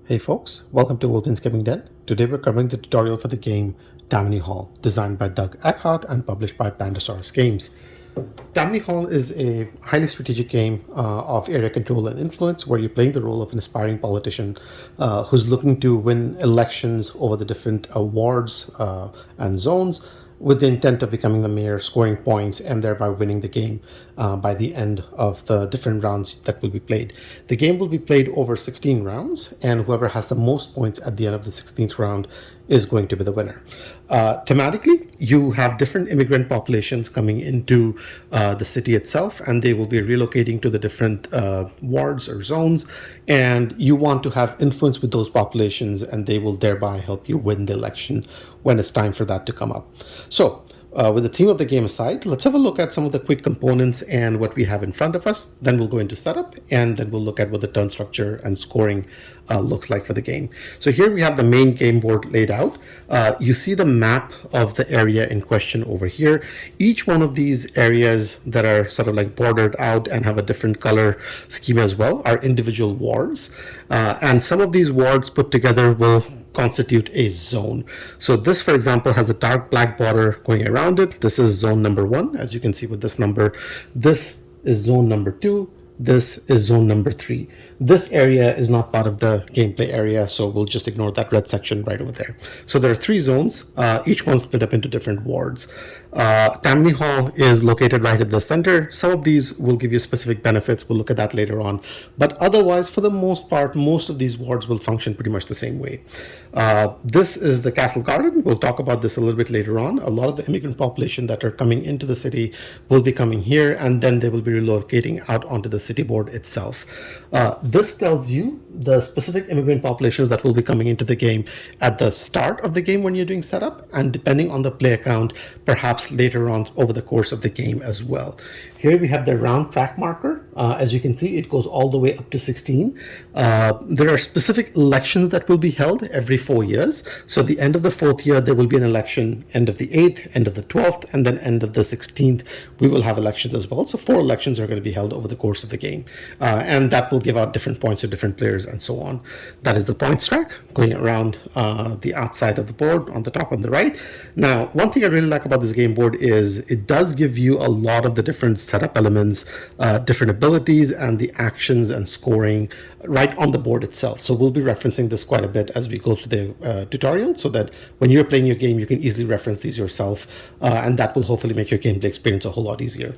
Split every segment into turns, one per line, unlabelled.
Hey folks, welcome to Wolden's Gaming Den. Today we're covering the tutorial for the game Tammany Hall, designed by Doug Eckhart and published by Pandasaurus Games. Tammany Hall is a highly strategic game of area control and influence where you're playing the role of an aspiring politician who's looking to win elections over the different wards and zones with the intent of becoming the mayor, scoring points, and thereby winning the game by the end of the different rounds that will be played. The game will be played over 16 rounds, and whoever has the most points at the end of the 16th round is going to be the winner. Thematically, you have different immigrant populations coming into the city itself, and they will be relocating to the different wards or zones, and you want to have influence with those populations, and they will thereby help you win the election when it's time for that to come up. So, with the theme of the game aside, let's have a look at some of the quick components and what we have in front of us. Then we'll go into setup, and then we'll look at what the turn structure and scoring looks like for the game. So here we have the main game board laid out. You see the map of the area in question over here. Each one of these areas that are sort of like bordered out and have a different color scheme as well are individual wards. And some of these wards put together will constitute a zone. So this, for example, has a dark black border going around it. This is zone number 1, as you can see with this number. This is zone number 2. This is zone number 3. This area is not part of the gameplay area, so we'll just ignore that red section right over there. So there are 3 zones, each one split up into different wards. Tammany Hall is located right at the center. Some of these will give you specific benefits. We'll look at that later on. But otherwise, for the most part, most of these wards will function pretty much the same way. This is the Castle Garden. We'll talk about this a little bit later on. A lot of the immigrant population that are coming into the city will be coming here, and then they will be relocating out onto the city board itself. This tells you the specific immigrant populations that will be coming into the game at the start of the game when you're doing setup, and depending on the player count, perhaps later on over the course of the game as well. Here we have the round track marker. As you can see, it goes all the way up to 16. There are specific elections that will be held every 4 years. So at the end of the 4th year, there will be an election, end of the 8th, end of the 12th, and then end of the 16th, we will have elections as well. So 4 elections are going to be held over the course of the game. And that will give out different points to different players and so on. That is the points track going around the outside of the board on the top on the right. Now, one thing I really like about this game board is it does give you a lot of the different setup elements, different abilities, and the actions and scoring right on the board itself. So we'll be referencing this quite a bit as we go through the tutorial, so that when you're playing your game, you can easily reference these yourself, and that will hopefully make your gameplay experience a whole lot easier.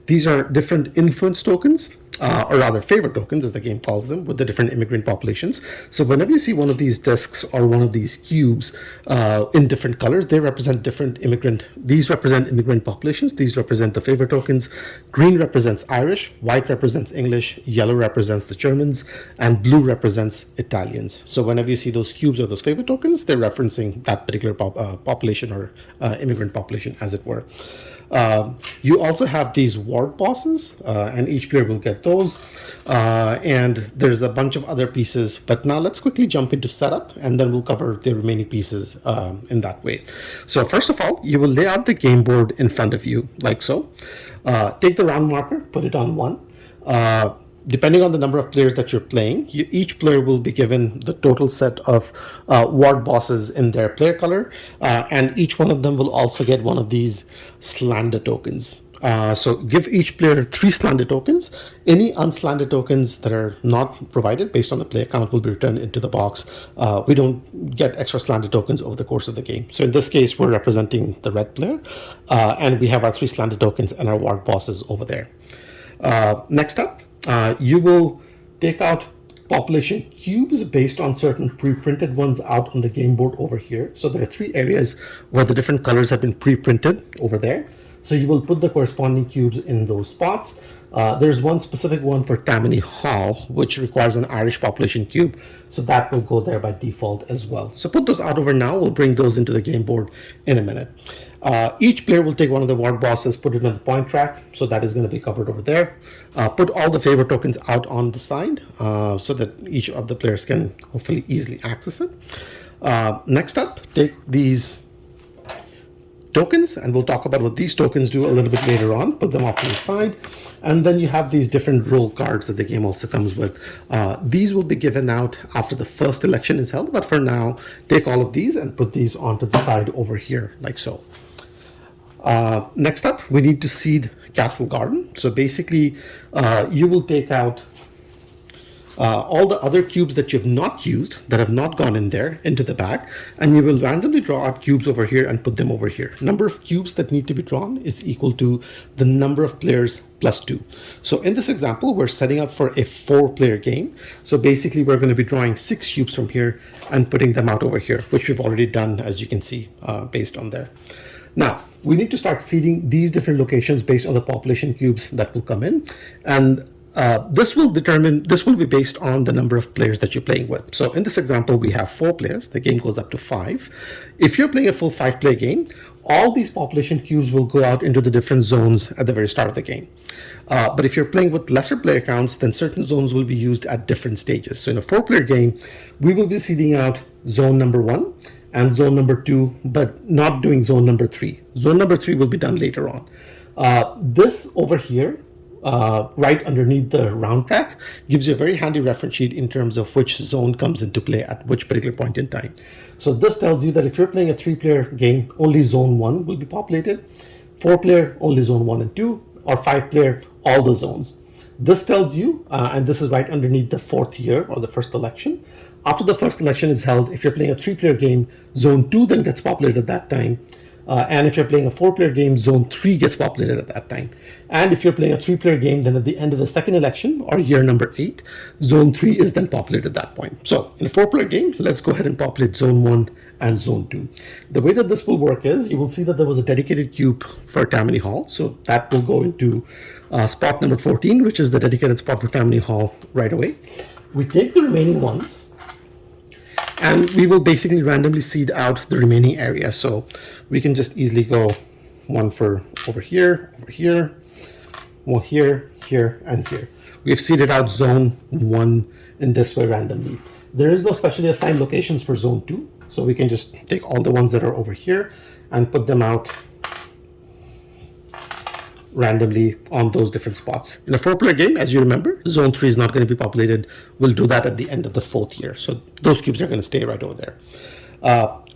These are different influence tokens, or rather favor tokens, as the game calls them, with the different immigrant populations. So whenever you see one of these discs or one of these cubes in different colors, they represent different these represent immigrant populations. These represent the favor tokens. Green represents Irish, white represents English, yellow represents the Germans, and blue represents Italians. So whenever you see those cubes or those favor tokens, they're referencing that particular population or immigrant population, as it were. You also have these ward bosses, and each player will get those, and there's a bunch of other pieces. But now let's quickly jump into setup, and then we'll cover the remaining pieces in that way. So first of all, you will lay out the game board in front of you like so. Take the round marker, put it on 1. Depending on the number of players that you're playing, each player will be given the total set of ward bosses in their player color, and each one of them will also get one of these Slander tokens. So give each player 3 Slander tokens. Any unslander tokens that are not provided based on the player count will be returned into the box. We don't get extra Slander tokens over the course of the game. So in this case, we're representing the red player, and we have our 3 Slander tokens and our ward bosses over there. Next up, you will take out population cubes based on certain pre-printed ones out on the game board over here. So there are 3 areas where the different colors have been pre-printed over there. So you will put the corresponding cubes in those spots. There's one specific one for Tammany Hall, which requires an Irish population cube. So that will go there by default as well. So put those out over now. We'll bring those into the game board in a minute. Each player will take one of the ward bosses, put it on the point track. So that is going to be covered over there. Put all the favor tokens out on the side so that each of the players can hopefully easily access it. Next up, take these tokens, and we'll talk about what these tokens do a little bit later on, put them off to the side. And then you have these different role cards that the game also comes with. These will be given out after the first election is held, but for now, take all of these and put these onto the side over here, like so. Next up, we need to seed Castle Garden. So basically, you will take out all the other cubes that you've not used, that have not gone in there, into the bag, and you will randomly draw out cubes over here and put them over here. Number of cubes that need to be drawn is equal to the number of players plus 2. So in this example, we're setting up for a 4-player game. So basically, we're going to be drawing 6 cubes from here and putting them out over here, which we've already done, as you can see, based on there. Now, we need to start seeding these different locations based on the population cubes that will come in. And this will be based on the number of players that you're playing with. So in this example, we have 4 players. The game goes up to 5. If you're playing a full 5-player game, all these population cubes will go out into the different zones at the very start of the game. But if you're playing with lesser player counts, then certain zones will be used at different stages. So in a 4-player game, we will be seeding out zone number 1 and zone number 2, but not doing zone number 3. Zone number 3 will be done later on. This over here, right underneath the round track, gives you a very handy reference sheet in terms of which zone comes into play at which particular point in time. So this tells you that if you're playing a 3-player game, only zone 1 will be populated, 4-player, only zone 1 and 2, or 5-player, all the zones. This tells you, and this is right underneath the 4th year or the first election. After the first election is held, if you're playing a 3-player game, zone 2 then gets populated at that time. And if you're playing a 4-player game, zone 3 gets populated at that time. And if you're playing a 3-player game, then at the end of the second election, or year number 8, zone 3 is then populated at that point. So in a 4-player game, let's go ahead and populate zone 1 and zone 2. The way that this will work is, you will see that there was a dedicated cube for Tammany Hall. So that will go into spot number 14, which is the dedicated spot for Tammany Hall right away. We take the remaining ones, and we will basically randomly seed out the remaining area. So we can just easily go one for over here, one here, here, and here. We've seeded out zone 1 in this way randomly. There is no specially assigned locations for zone 2. So we can just take all the ones that are over here and put them out randomly on those different spots. In a 4-player game, as you remember, zone 3 is not going to be populated. We'll do that at the end of the 4th year. So those cubes are going to stay right over there.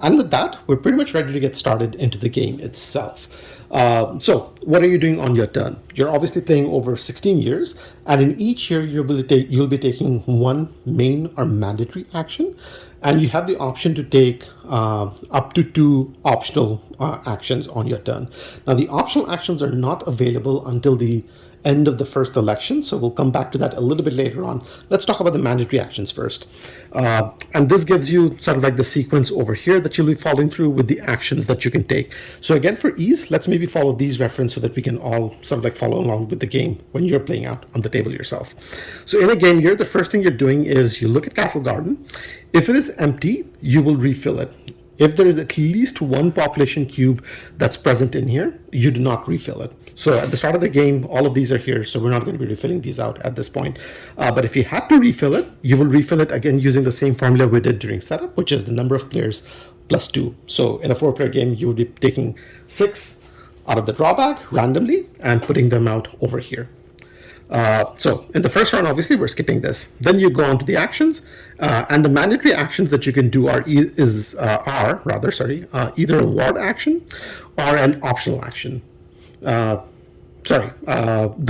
And with that, we're pretty much ready to get started into the game itself. So what are you doing on your turn? You're obviously playing over 16 years, and in each year you'll be taking 1 main or mandatory action, and you have the option to take up to 2 optional actions on your turn. Now, the optional actions are not available until the end of the first election, so we'll come back to that a little bit later on. Let's talk about the mandatory actions first. And this gives you sort of like the sequence over here that you'll be following through with the actions that you can take. So again, for ease, let's maybe follow these references so that we can all sort of like follow along with the game when you're playing out on the table yourself. So in a game here, the first thing you're doing is you look at Castle Garden. If it is empty, you will refill it. If there is at least 1 population cube that's present in here, you do not refill it. So at the start of the game, all of these are here, so we're not going to be refilling these out at this point. But if you had to refill it, you will refill it again using the same formula we did during setup, which is the number of players plus 2. So in a 4-player game, you would be taking 6 out of the drawback randomly and putting them out over here. So in the first round, obviously, we're skipping this. Then you go on to the actions, and the mandatory actions that you can do are either a ward action or an optional action. The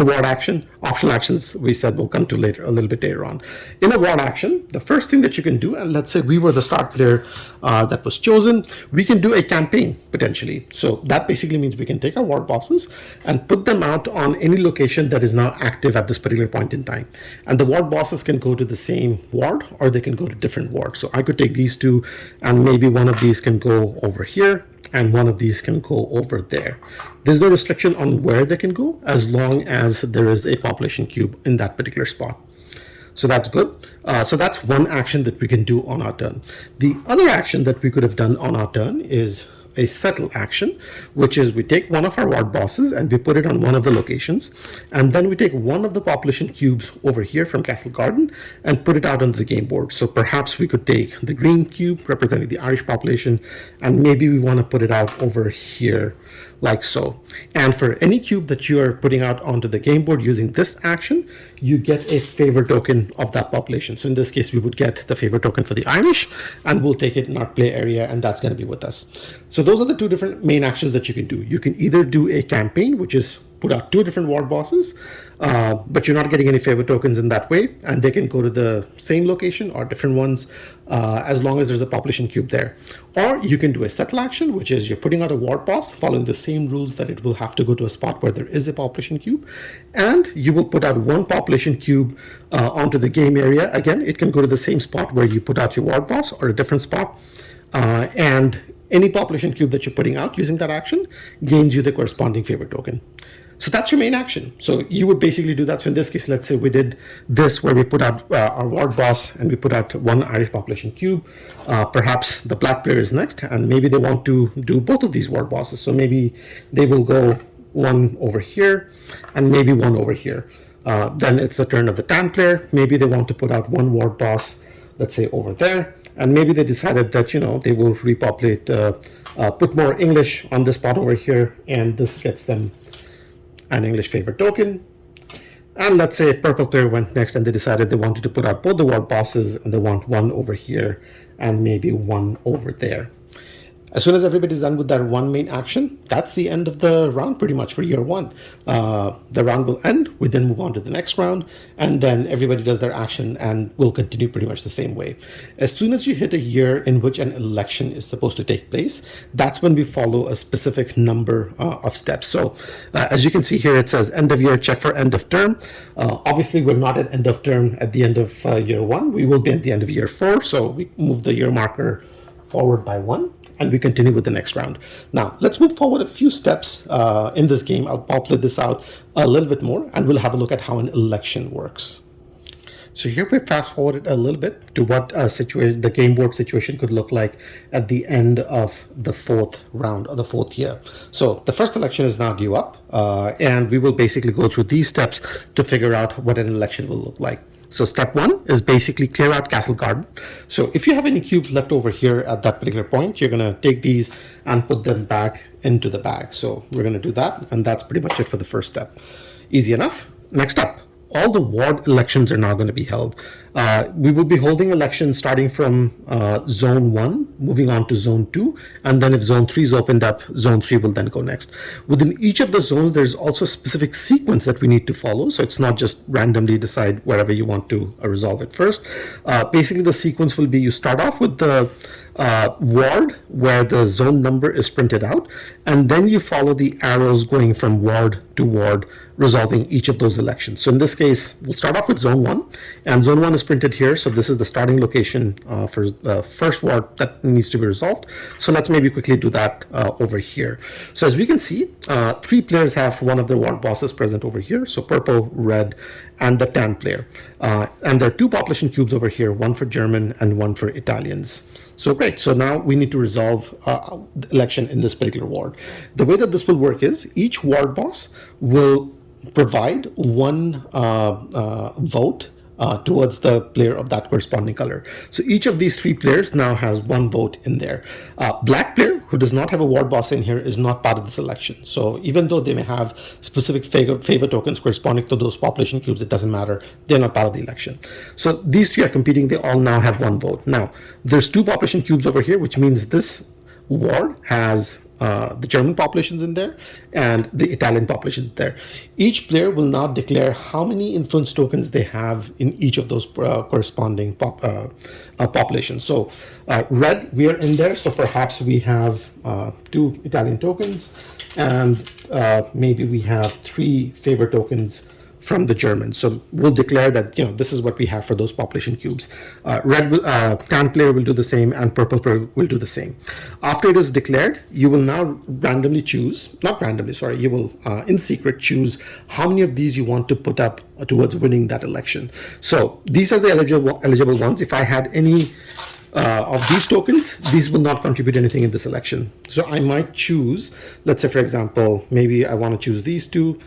ward action, optional actions, we said we'll come to later, a little bit later on. In a ward action, the first thing that you can do, and let's say we were the start player that was chosen, we can do a campaign potentially. So that basically means we can take our ward bosses and put them out on any location that is now active at this particular point in time. And the ward bosses can go to the same ward or they can go to different wards. So I could take these 2 and maybe one of these can go over here and one of these can go over there. There's no restriction on where they can go as long as there is a population cube in that particular spot. So that's good. So that's one action that we can do on our turn. The other action that we could have done on our turn is a settle action, which is we take one of our ward bosses and we put it on one of the locations, and then we take one of the population cubes over here from Castle Garden and put it out onto the game board. So perhaps we could take the green cube representing the Irish population, and maybe we want to put it out over here like so. And for any cube that you are putting out onto the game board using this action, you get a favor token of that population. So in this case, we would get the favor token for the Irish, and we'll take it in our play area, and that's going to be with us. So those are the two different main actions that you can do. You can either do a campaign, which is put out two different ward bosses, but you're not getting any favor tokens in that way, and they can go to the same location or different ones as long as there's a population cube there. Or you can do a settle action, which is you're putting out a ward boss following the same rules that it will have to go to a spot where there is a population cube, and you will put out one population cube onto the game area. Again, it can go to the same spot where you put out your ward boss or a different spot, and any population cube that you're putting out using that action gains you the corresponding favor token. So that's your main action. So you would basically do that. So in this case, let's say we did this where we put out our ward boss and we put out one Irish population cube. Perhaps the black player is next, and maybe they want to do both of these ward bosses. So maybe they will go one over here and maybe one over here. Then it's the turn of the tan player. Maybe they want to put out one ward boss, let's say over there. And maybe they decided that, they will repopulate, put more English on this spot over here, and this gets them an English favor token. And let's say purple player went next and they decided they wanted to put out both the ward bosses, and they want one over here and maybe one over there. As soon as everybody's done with that one main action, that's the end of the round pretty much for year one. The round will end, we then move on to the next round, and then everybody does their action and will continue pretty much the same way. As soon as you hit a year in which an election is supposed to take place, that's when we follow a specific number of steps. So as you can see here, it says end of year, check for end of term. Obviously, we're not at end of term at the end of year one. We will be at the end of year 4, so we move the year marker forward by 1. And we continue with the next round. Now, let's move forward a few steps in this game. I'll populate this out a little bit more, and we'll have a look at how an election works. So here we fast forwarded a little bit to what the game board situation could look like at the end of the 4th round or the 4th year. So the first election is now due up, and we will basically go through these steps to figure out what an election will look like. So step 1 is basically clear out Castle Garden. So if you have any cubes left over here at that particular point, you're going to take these and put them back into the bag. So we're going to do that, and that's pretty much it for the first step. Easy enough. Next up, all the ward elections are now going to be held. We will be holding elections starting from Zone 1, moving on to Zone 2, and then if Zone 3 is opened up, Zone 3 will then go next. Within each of the zones, there's also a specific sequence that we need to follow, so it's not just randomly decide wherever you want to resolve it first. Basically, the sequence will be you start off with the ward where the zone number is printed out, and then you follow the arrows going from ward to ward, resolving each of those elections. So in this case, we'll start off with Zone 1, and Zone 1 is printed here, so this is the starting location for the first ward that needs to be resolved. So let's maybe quickly do that over here. So as we can see, 3 players have one of their ward bosses present over here, so purple, red, and the tan player. And there are 2 population cubes over here, one for German and one for Italians. So great, so now we need to resolve the election in this particular ward. The way that this will work is each ward boss will provide one vote towards the player of that corresponding color. So each of these 3 players now has 1 vote in there. Black player, who does not have a ward boss in here, is not part of this election. So even though they may have specific favor tokens corresponding to those population cubes, it doesn't matter. They're not part of the election. So these 3 are competing. They all now have 1 vote. Now, there's 2 population cubes over here, which means this ward has the German populations in there and the Italian populations there. Each player will now declare how many influence tokens they have in each of those corresponding populations. So red, we are in there, so perhaps we have 2 Italian tokens, and maybe we have 3 favor tokens from the Germans. So we'll declare that, this is what we have for those population cubes. Tan player will do the same, and purple player will do the same. After it is declared, you will now randomly choose, not randomly, sorry, you will in secret choose how many of these you want to put up towards winning that election. So these are the eligible ones. If I had any of these tokens, these will not contribute anything in this election. So I might choose, let's say, for example, maybe I want to choose these two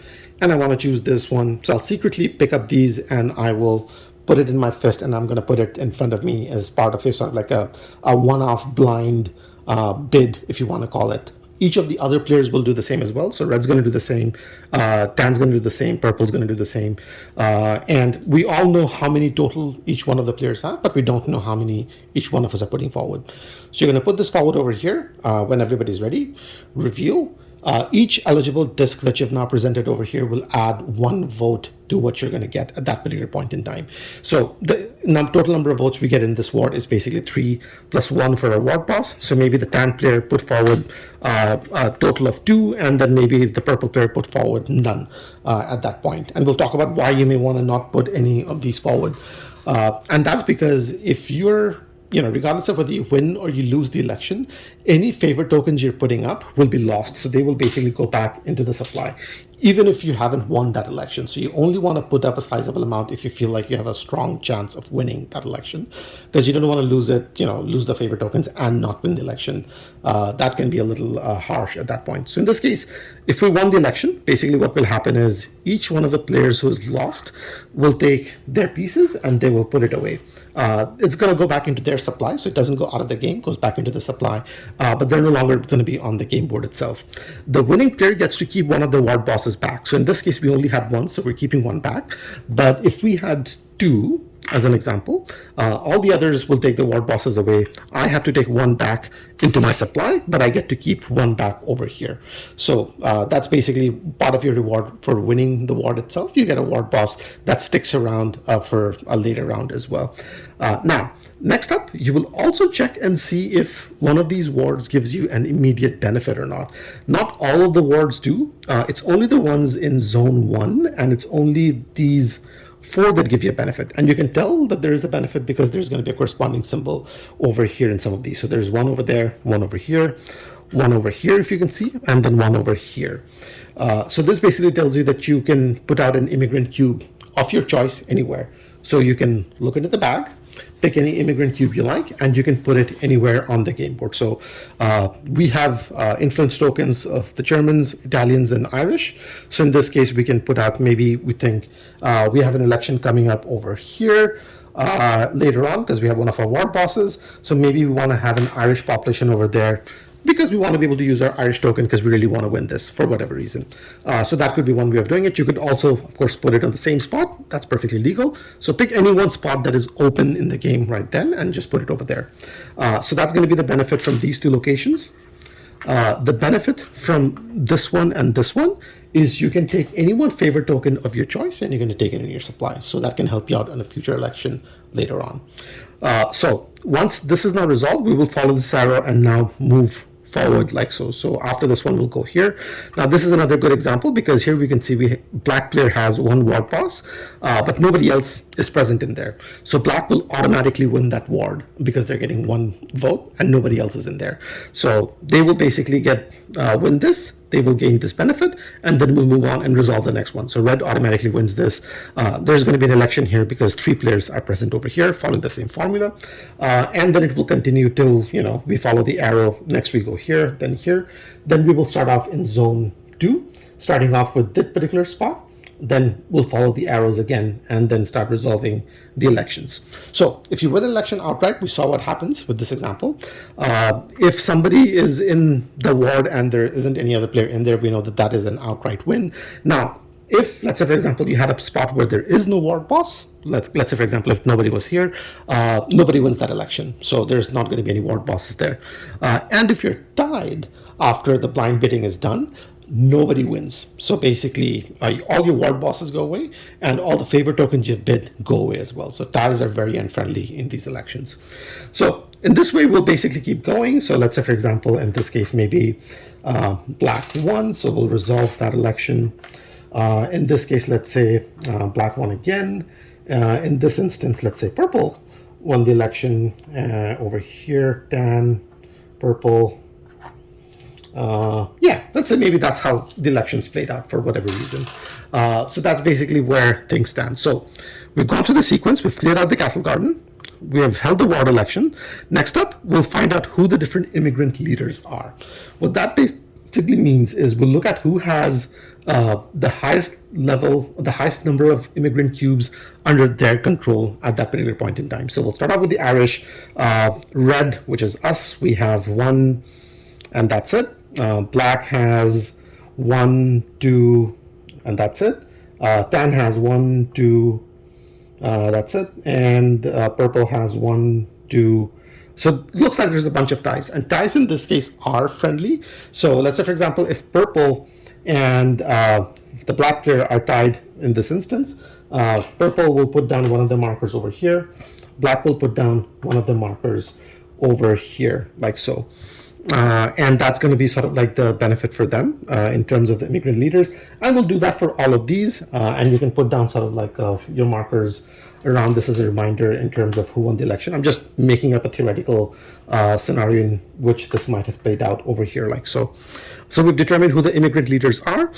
and I want to choose this one. So I'll secretly pick up these and I will put it in my fist and I'm going to put it in front of me as part of a sort of like a one-off blind bid, if you want to call it. Each of the other players will do the same as well. So red's going to do the same, tan's going to do the same, purple's going to do the same. And we all know how many total each one of the players have, but we don't know how many each one of us are putting forward. So you're going to put this forward over here when everybody's ready. Reveal. Each eligible disc that you've now presented over here will add 1 vote to what you're going to get at that particular point in time. So the total number of votes we get in this ward is basically 3 + 1 for a ward boss. So maybe the tan player put forward a total of 2, and then maybe the purple player put forward none at that point. And we'll talk about why you may want to not put any of these forward. And that's because if you're regardless of whether you win or you lose the election, any favor tokens you're putting up will be lost. So they will basically go back into the supply, even if you haven't won that election. So you only want to put up a sizable amount if you feel like you have a strong chance of winning that election, because you don't want to lose it, lose the favor tokens and not win the election. That can be a little harsh at that point. So in this case, if we won the election, basically what will happen is each one of the players who has lost will take their pieces and they will put it away. It's going to go back into their supply, so it doesn't go out of the game, goes back into the supply, but they're no longer going to be on the game board itself. The winning player gets to keep one of the ward bosses back. So in this case, we only had 1, so we're keeping 1 back. But if we had 2, as an example, all the others will take the ward bosses away. I have to take 1 back into my supply, but I get to keep 1 back over here. So that's basically part of your reward for winning the ward itself. You get a ward boss that sticks around for a later round as well. Now, next up, you will also check and see if one of these wards gives you an immediate benefit or not. Not all of the wards do. It's only the ones in zone 1, and it's only these 4 that give you a benefit. And you can tell that there is a benefit because there's going to be a corresponding symbol over here in some of these. So there's 1 over there, 1 over here, 1 over here, if you can see, and then 1 over here. So this basically tells you that you can put out an immigrant cube of your choice anywhere. So you can look into the bag, pick any immigrant cube you like, and you can put it anywhere on the game board. So we have influence tokens of the Germans, Italians, and Irish. So in this case, we can put out, maybe we think we have an election coming up over here later on because we have one of our ward bosses. So maybe we want to have an Irish population over there, because we want to be able to use our Irish token because we really want to win this for whatever reason. So that could be one way of doing it. You could also, of course, put it on the same spot. That's perfectly legal. So pick any one spot that is open in the game right then and just put it over there. So that's going to be the benefit from these 2 locations. The benefit from this one and this one is you can take any one favor token of your choice and you're going to take it in your supply. So that can help you out in a future election later on. So once this is now resolved, we will follow this arrow and now move forward like so. So after this one, we'll go here. Now this is another good example because here we can see black player has 1 ward boss, but nobody else is present in there. So black will automatically win that ward because they're getting 1 vote and nobody else is in there. So they will basically win this. They will gain this benefit, and then we'll move on and resolve the next one. So red automatically wins this. There's going to be an election here because 3 players are present over here following the same formula. And then it will continue till, we follow the arrow. Next we go here, then here. Then we will start off in zone 2, starting off with this particular spot. Then we'll follow the arrows again and then start resolving the elections. So if you win an election outright, we saw what happens with this example. If somebody is in the ward and there isn't any other player in there, we know that that is an outright win. Now, if, let's say, for example, you had a spot where there is no ward boss, let's say, for example, if nobody was here, nobody wins that election. So there's not going to be any ward bosses there. And if you're tied after the blind bidding is done, nobody wins. So basically, all your ward bosses go away and all the favor tokens you've bid go away as well. So ties are very unfriendly in these elections. So in this way, we'll basically keep going. So let's say, for example, in this case, maybe black won. So we'll resolve that election. In this case, let's say black won again. In this instance, let's say purple won the election. Over here, tan, purple. Let's say maybe that's how the elections played out for whatever reason. So that's basically where things stand. So we've gone through the sequence. We've cleared out the castle garden. we have held the ward election. Next up, we'll find out who the different immigrant leaders are. What that basically means is we'll look at who has the highest number of immigrant cubes under their control at that particular point in time. So we'll start off with the Irish. Red, which is us, we have 1, and that's it. Black has 1, 2, and that's it. Tan has 1, 2, that's it. And purple has 1, 2. So it looks like there's a bunch of ties. And ties in this case are friendly. So let's say, for example, if purple and the black player are tied in this instance, purple will put down one of the markers over here. Black will put down one of the markers over here, like so. And that's going to be sort of like the benefit for them in terms of the immigrant leaders. And we'll do that for all of these. And you can put down sort of like your markers around this as a reminder in terms of who won the election. I'm just making up a theoretical scenario in which this might have played out over here, like so. So we've determined who the immigrant leaders are.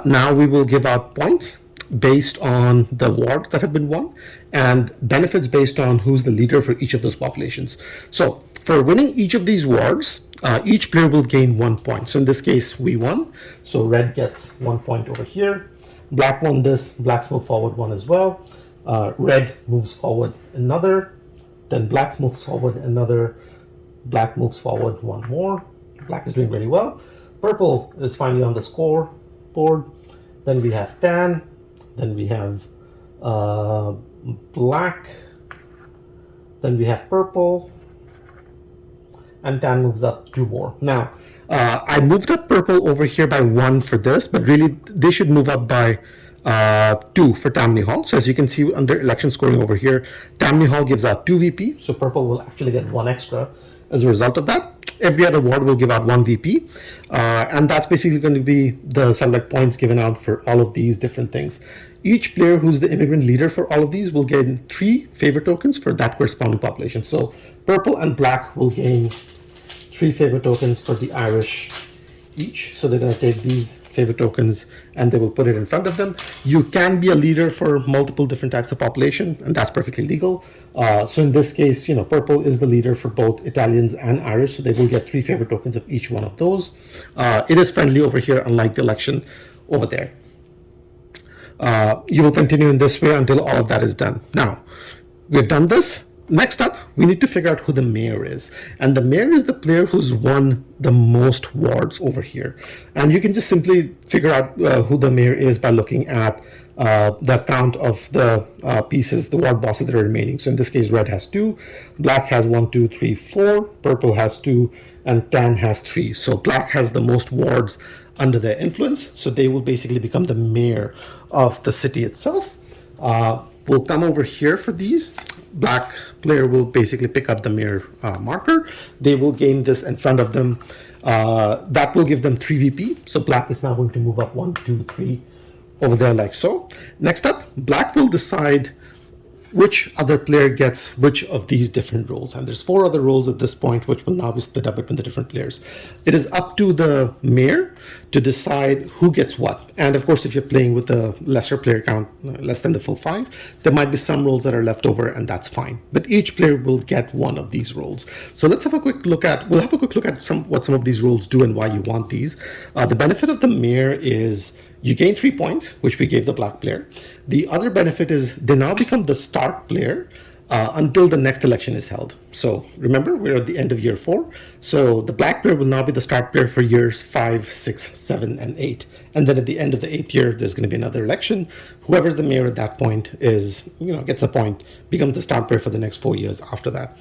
Now we will give out points based on the wards that have been won and benefits based on who's the leader for each of those populations. So for winning each of these wards, each player will gain 1 point. So in this case, we won. So red gets 1 point over here. Black won this. Blacks move forward 1 as well. Red moves forward another. Then black moves forward another. Black moves forward 1 more. Black is doing really well. Purple is finally on the score board. Then we have tan. Then we have black. Then we have purple. And tan moves up 2 more. Now, I moved up purple over here by 1 for this, but really they should move up by 2 for Tammany Hall. So as you can see under election scoring over here, Tammany Hall gives out 2 VP, so purple will actually get 1 extra as a result of that. Every other ward will give out 1 VP, and that's basically going to be the sort of like points given out for all of these different things. Each player who's the immigrant leader for all of these will gain 3 favor tokens for that corresponding population. So purple and black will gain 3 favor tokens for the Irish each. So they're going to take these favor tokens and they will put it in front of them. You can be a leader for multiple different types of population, and that's perfectly legal. So in this case, purple is the leader for both Italians and Irish, so they will get 3 favor tokens of each one of those. It is friendly over here, unlike the election over there. You will continue in this way until all of that is done. Now, we've done this. Next up, we need to figure out who the mayor is. And the mayor is the player who's won the most wards over here. And you can just simply figure out who the mayor is by looking at the count of the pieces, the ward bosses that are remaining. So in this case, red has 2, black has 1, 2, 3, 4, purple has 2, and tan has 3. So black has the most wards under their influence. So they will basically become the mayor of the city itself. We'll come over here for these. Black player will basically pick up the mayor marker. They will gain this in front of them. That will give them 3 VP. So black is now going to move up 1, 2, 3 over there like so. Next up, black will decide which other player gets which of these different roles. And there's 4 other roles at this point, which will now be split up between the different players. It is up to the mayor to decide who gets what. And of course, if you're playing with a lesser player count, less than the full 5, there might be some roles that are left over, and that's fine. But each player will get one of these roles. So let's have a quick look at, what some of these roles do and why you want these. The benefit of the mayor is you gain 3 points, which we gave the black player. The other benefit is they now become the start player until the next election is held. So remember, we're at the end of year 4. So the black player will now be the start player for years 5, 6, 7, and 8. And then at the end of the 8th year, there's going to be another election. Whoever's the mayor at that point is, gets a point, becomes the start player for the next 4 years after that.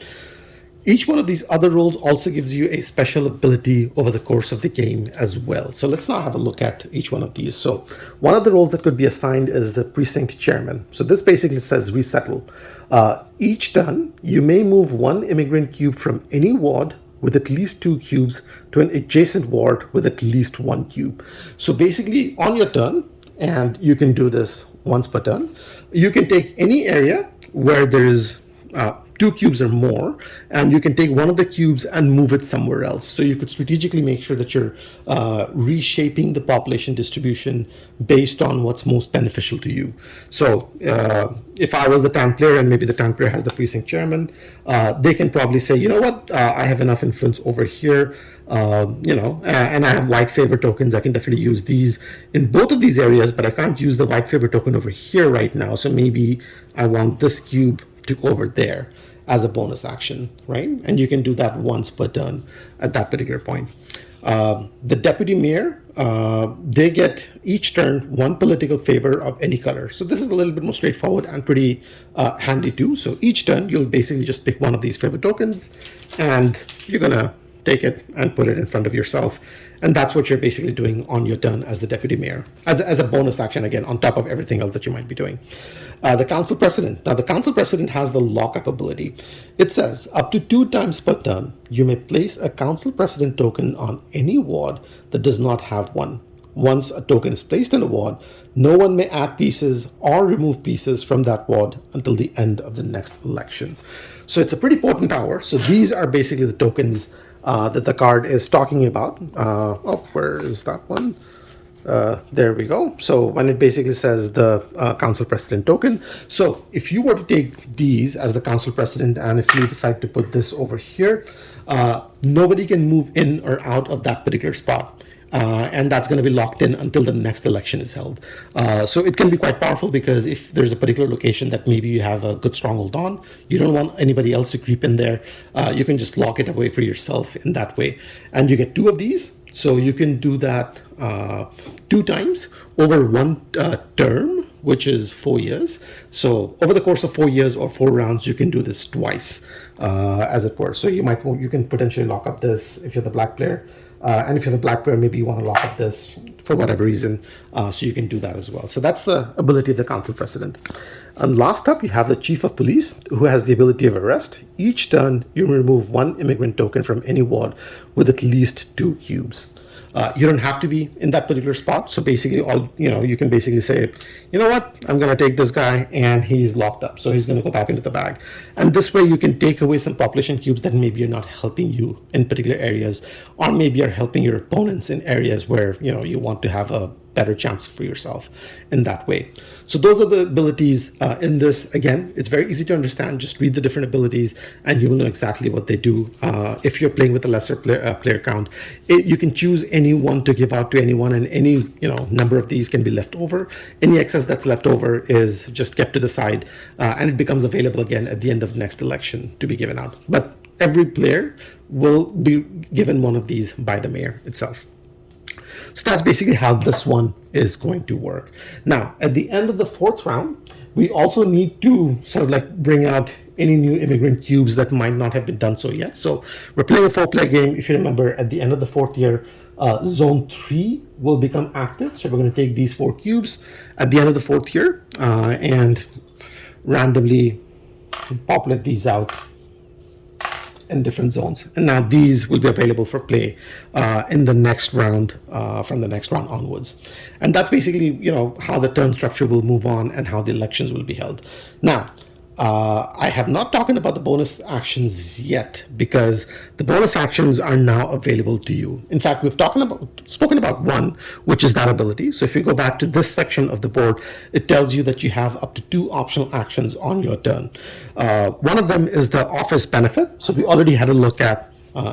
Each one of these other roles also gives you a special ability over the course of the game as well. So let's now have a look at each one of these. So one of the roles that could be assigned is the Precinct Chairman. So this basically says resettle. Each turn, you may move 1 immigrant cube from any ward with at least 2 cubes to an adjacent ward with at least 1 cube. So basically on your turn, and you can do this once per turn, you can take any area where there is 2 cubes or more, and you can take one of the cubes and move it somewhere else. So you could strategically make sure that you're reshaping the population distribution based on what's most beneficial to you. So if I was the town player, and maybe the town player has the precinct chairman, they can probably say, you know what, I have enough influence over here, and I have white favor tokens. I can definitely use these in both of these areas, but I can't use the white favor token over here right now. So maybe I want this cube to go over there as a bonus action, right? And you can do that once per turn at that particular point. The deputy mayor, they get each turn 1 political favor of any color. So this is a little bit more straightforward and pretty handy too. So each turn, you'll basically just pick one of these favor tokens, and you're gonna take it and put it in front of yourself. And that's what you're basically doing on your turn as the deputy mayor, as a bonus action, again, on top of everything else that you might be doing. The council president. Now, the council president has the lockup ability. It says up to 2 times per turn, you may place a council president token on any ward that does not have one. Once a token is placed in a ward, no one may add pieces or remove pieces from that ward until the end of the next election. So it's a pretty potent power. So these are basically the tokens that the card is talking about. Where is that one? There we go. So when it basically says the council president token. So if you were to take these as the council president, and if you decide to put this over here, nobody can move in or out of that particular spot. And that's going to be locked in until the next election is held. So it can be quite powerful, because if there's a particular location that maybe you have a good stronghold on, you don't want anybody else to creep in there, you can just lock it away for yourself in that way. And you get 2 of these. So you can do that 2 times over 1 term, which is 4 years. So over the course of 4 years or 4 rounds, you can do this twice, as it were. So you can potentially lock up this if you're the black player. And if you're the black player, maybe you want to lock up this for whatever reason, so you can do that as well. So that's the ability of the council president. And last up, you have the chief of police, who has the ability of arrest. Each turn, you remove 1 immigrant token from any ward with at least 2 cubes. You don't have to be in that particular spot. So basically, you can basically say, you know what, I'm going to take this guy and he's locked up, so he's going to go back into the bag. And this way you can take away some population cubes that maybe are not helping you in particular areas, or maybe are helping your opponents in areas where, you want to have a better chance for yourself in that way. So those are the abilities in this. Again, it's very easy to understand. Just read the different abilities and you will know exactly what they do. If you're playing with a lesser player count, you can choose any one to give out to anyone, and any number of these can be left over. Any excess that's left over is just kept to the side, and it becomes available again at the end of the next election to be given out. But every player will be given one of these by the mayor itself. So that's basically how this one is going to work. Now, at the end of the 4th round, we also need to sort of like bring out any new immigrant cubes that might not have been done so yet. So we're playing a 4-player game. If you remember, at the end of the 4th year, Zone 3 will become active. So we're going to take these 4 cubes at the end of the 4th year and randomly populate these out in different zones. And now these will be available for play in the next round, from the next round onwards. And that's basically, how the turn structure will move on and how the elections will be held. Now, I have not talked about the bonus actions yet, because the bonus actions are now available to you. In fact, we've spoken about one, which is that ability. So if you go back to this section of the board, it tells you that you have up to 2 optional actions on your turn. One of them is the office benefit. So we already had a look at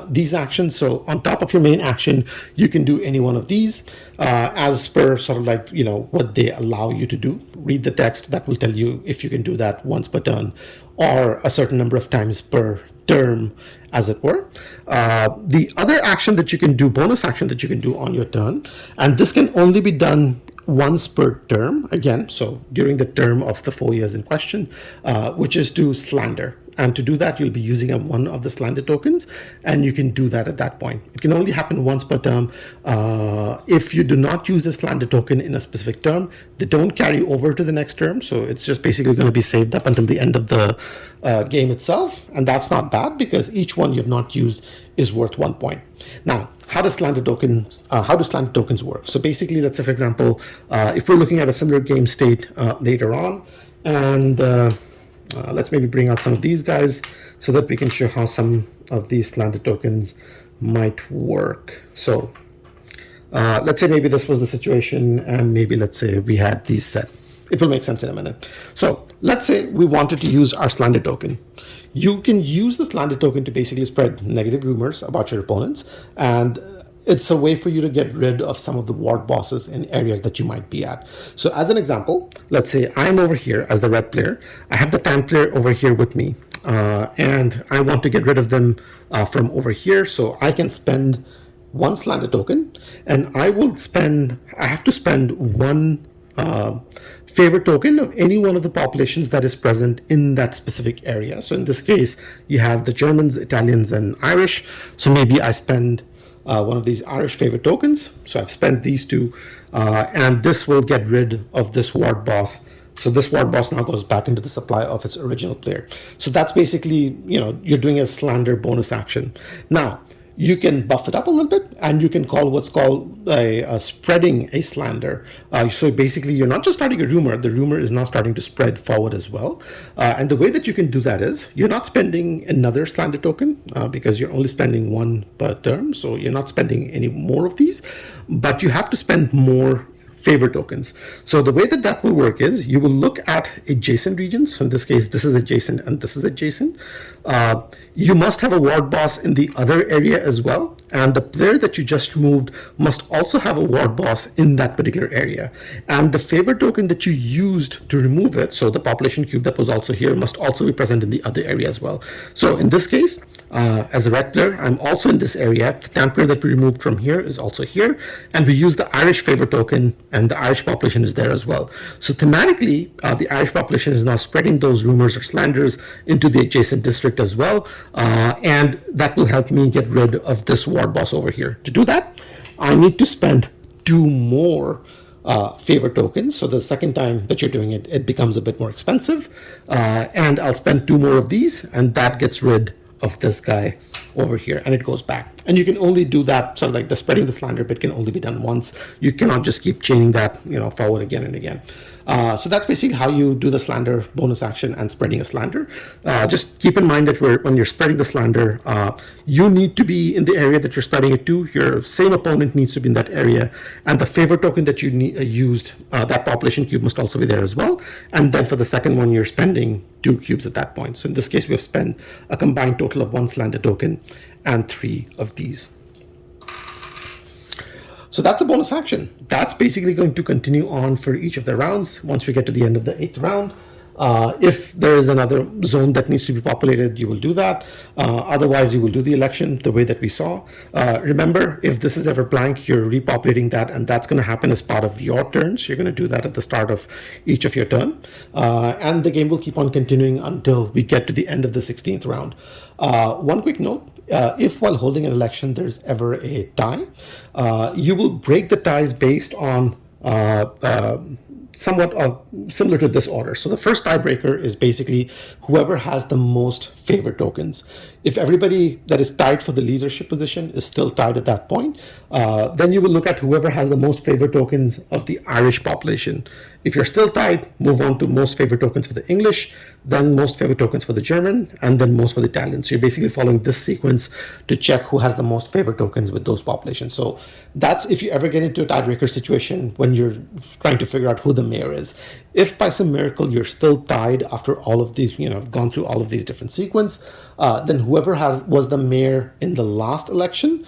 these actions. So on top of your main action, you can do any one of these as per sort of like, what they allow you to do. Read the text. That will tell you if you can do that once per turn or a certain number of times per term, as it were. The other action that you can do, bonus action that you can do on your turn, and this can only be done once per term, again, so during the term of the 4 years in question, which is to slander. And to do that, you'll be using one of the slander tokens, and you can do that at that point. It can only happen once per term. If you do not use a slander token in a specific term, they don't carry over to the next term. So it's just basically going to be saved up until the end of the game itself. And that's not bad, because each one you've not used is worth 1 point. Now, how do slander tokens work? So basically, let's say, for example, if we're looking at a similar game state later on, and Let's maybe bring out some of these guys so that we can show how some of these Slander tokens might work. So let's say maybe this was the situation, and maybe let's say we had these set. It will make sense in a minute. So let's say we wanted to use our Slander token. You can use the Slander token to basically spread negative rumors about your opponents, and it's a way for you to get rid of some of the ward bosses in areas that you might be at. So as an example, let's say I'm over here as the red player. I have the tan player over here with me, and I want to get rid of them from over here. So I can spend one Slander token, and I have to spend one favor token of any one of the populations that is present in that specific area. So in this case, you have the Germans, Italians, and Irish. So maybe I spend one of these Irish favor tokens. So I've spent these two, and this will get rid of this ward boss. So this ward boss now goes back into the supply of its original player. So that's basically, you're doing a Slander bonus action. Now, you can buff it up a little bit, and you can call what's called a spreading a Slander. So basically, you're not just starting a rumor, the rumor is now starting to spread forward as well. And the way that you can do that is, you're not spending another Slander token, because you're only spending one per turn, so you're not spending any more of these, but you have to spend more favor tokens. So the way that that will work is, you will look at adjacent regions. So in this case, this is adjacent and this is adjacent. You must have a ward boss in the other area as well, and the player that you just removed must also have a ward boss in that particular area. And the favor token that you used to remove it, so the population cube that was also here, must also be present in the other area as well. So in this case, as a red player, I'm also in this area. The tan player that we removed from here is also here, and we use the Irish favor token, and the Irish population is there as well. So thematically, the Irish population is now spreading those rumors or slanders into the adjacent district as well, and that will help me get rid of this ward boss over here. To do that, I need to spend 2 more favor tokens. So the second time that you're doing it, it becomes a bit more expensive, and I'll spend 2 more of these, and that gets rid of this guy over here, and it goes back. And you can only do that, sort of like the spreading the Slander bit can only be done once. You cannot just keep chaining that, forward again and again. So that's basically how you do the Slander bonus action and spreading a Slander. Just keep in mind that when you're spreading the Slander, you need to be in the area that you're spreading it to. Your same opponent needs to be in that area, and the favor token that you used, that population cube must also be there as well. And then for the second one, you're spending 2 cubes at that point. So in this case, we have spent a combined total of 1 Slander token and 3 of these. So that's a bonus action. That's basically going to continue on for each of the rounds. Once we get to the end of the 8th round, if there is another zone that needs to be populated, you will do that. Otherwise, you will do the election the way that we saw. Remember, if this is ever blank, you're repopulating that, and that's going to happen as part of your turns. You're going to do that at the start of each of your turn. And the game will keep on continuing until we get to the end of the 16th round. One quick note. If while holding an election there's ever a tie, you will break the ties based on somewhat similar to this order. So the first tiebreaker is basically whoever has the most favor tokens. If everybody that is tied for the leadership position is still tied at that point, then you will look at whoever has the most favor tokens of the Irish population. If you're still tied, move on to most favor tokens for the English, then most favor tokens for the German, and then most for the Italian. So you're basically following this sequence to check who has the most favor tokens with those populations. So that's if you ever get into a tiebreaker situation when you're trying to figure out who the mayor is. If by some miracle you're still tied after all of these, gone through all of these different sequence, then whoever was the mayor in the last election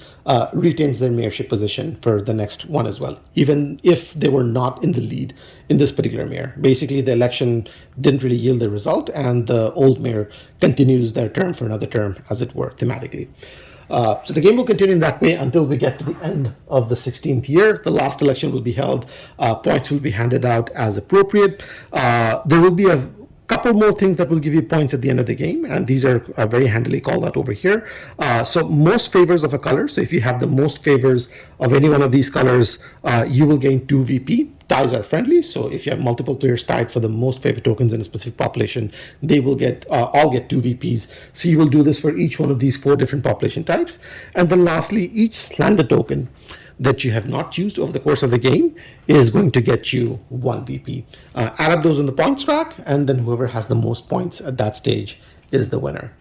retains their mayorship position for the next one as well, even if they were not in the lead in this particular mayor. Basically, the election didn't really yield a result, and the old mayor continues their term for another term, as it were, thematically. So the game will continue in that way until we get to the end of the 16th year. The last election will be held. Points will be handed out as appropriate. There will be a couple more things that will give you points at the end of the game, and these are very handily called out over here. So most favors of a color. So if you have the most favors of any one of these colors, you will gain 2 VP. Ties are friendly, so if you have multiple players tied for the most favor tokens in a specific population, they will all get 2 VPs. So you will do this for each one of these 4 different population types. And then lastly, each Slander token that you have not used over the course of the game is going to get you 1 VP. Add up those in the points track, and then whoever has the most points at that stage is the winner.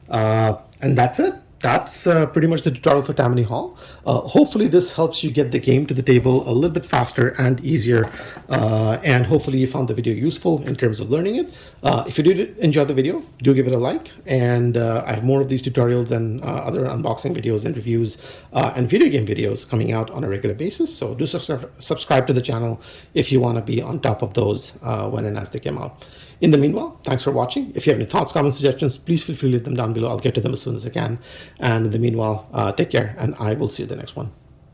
And that's it. That's pretty much the tutorial for Tammany Hall. Hopefully this helps you get the game to the table a little bit faster and easier. And hopefully you found the video useful in terms of learning it. If you did enjoy the video, do give it a like. And I have more of these tutorials and other unboxing videos and reviews and video game videos coming out on a regular basis. So do subscribe to the channel if you want to be on top of those when and as they come out. In the meanwhile, thanks for watching. If you have any thoughts, comments, suggestions, please feel free to leave them down below. I'll get to them as soon as I can. And in the meanwhile, take care, and I will see you in the next one.